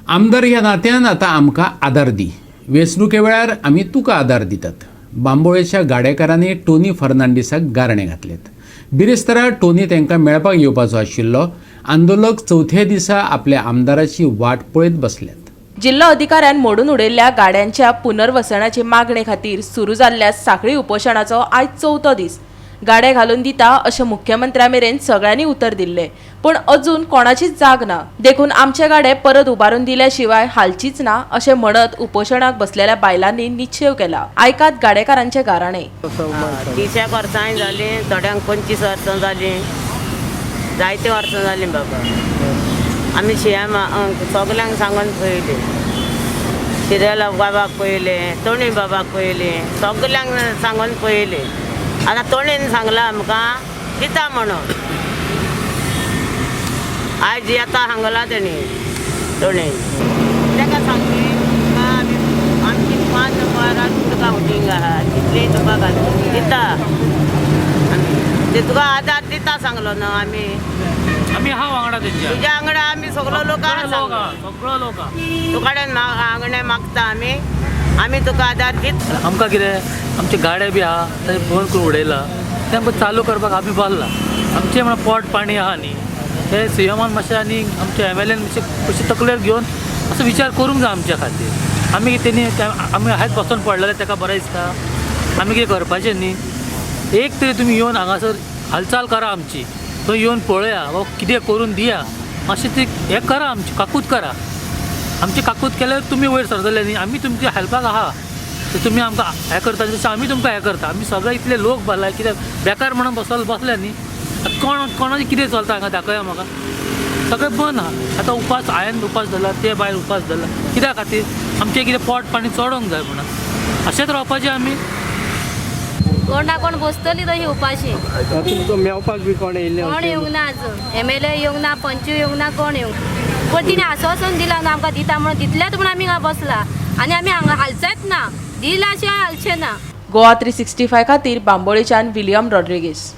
आमदार ह्या नात्यान आता आमकां आदार दी. वेंचणुके वेळार आमी तुका आदार दितात. बांबोळेच्या गाडेकारांनी टोनी फर्नांडीसाक गारणे घातलेत. बिरेस्तारा टोनी तांकां मेळपाक येवपाचो आशिल्लो. आंदोलक चवथ्या दिसा आपल्या आमदाराची वाट पळयत बसल्यात. जिल्लो अधिकाऱ्यान मोडून उडयल्ल्या गाड्यांच्या पुनर्वसनाचे मागणे खातीर सुरू जाल्ल्या साखळी उपोशणाचो आयज चवथो दीस. गाडे घालून दिता अशें मुख्यमंत्र्या मेरेन सगळ्यांनी उतर दिल्ले, पूण अजून कोणाचीच जाग ना. देखून आमचे गाडे परत उबारून दिल्या शिवाय हालचीच ना अशें म्हणत उपोशणाक बसलेल्या बायलांनी निश्चय केला. आयकात गाडेकारांचे गाराणे. 30 वर्सां जाली, थोड्यांक 25 वर्सां जाली, जायते वर्सां जाली बाबा. आमी सगल्यांक सांगून पळयले, शिरेला बाबाक पळयले, टोणी बाबाक पळयले, सगल्यांक सांगून पळयले. आतां टोणीन सांगलां आमकां दिता म्हणून. आयज येता सांगला तेणी टोणीन. ताका सांगली आमची 5 वरां तुका वोटींग आहा, तितली तुका घालून दिता. ते तुका आदार दिता सांगलो न्हू आमी. आमी आहा वांगडा तेंच्या. तुज्या वांगडा आमी सगळो लोक आहा. सगळो लोक तुकाडेन आंगणे मागता आमी तुका आदार दीत. आमकां कितें आमचे गाडे बी आहा ते बंद करून उडयला, ते आमकां चालू करपाक आमी बोल्ला. आमचें म्हणल्यार पोट पाणी आहा न्ही, ते सीएमान मातशें आनी आमच्या MLAन मातशें तकलेर घेवन असो विचार करूंक जाय आमच्या खातीर. आमी तेणी आमी आयज बसून पडलेले ताका बरें दिसता. आमी कितें करपाचें न्ही. एक तरी तुमी येवन हांगासर हालचाल करा आमची, थंय येवन पळया वा कितें करून दिया अशें ती हें करा, आमची काकूत करा. आमची काकूत केल्यार तुमी वयर सरतले न्ही. आमी तुमच्या हेल्पाक आहा, तुमी आमकां हें करता तशें आमी तुमकां हें करता. आमी सगळे इतले लोक भरला, कित्याक बेकार म्हणून बसले न्ही. कोणाचें कितें चलता हांगा दाखया म्हाका. सगळें बंद आहा. आतां उपास हांवें उपास धरला, ते भायर उपास धरला. कित्या खातीर आमचें कितें पोट पाणी चडोंक जाय म्हणून. अशेंच रावपाचें आमी. कोण ना कोण बसतली तशी उपाशी. तुमकां मेवपाक बी कोण येयल्ले? कोण येवंक ना अजून. MLA येवंक ना, पंच येवंक ना, कोण येवंक. पण तिने आश्वासन दिला ना आमकां दिता म्हणून. दितल्यात म्हणून आमी हांगा बसला आनी आमी हांगा हालचेच ना. दिला शिवाय हालचे ना. गोवा 365 खातीर बांबोळेच्यान विलियम रॉड्रिगीस.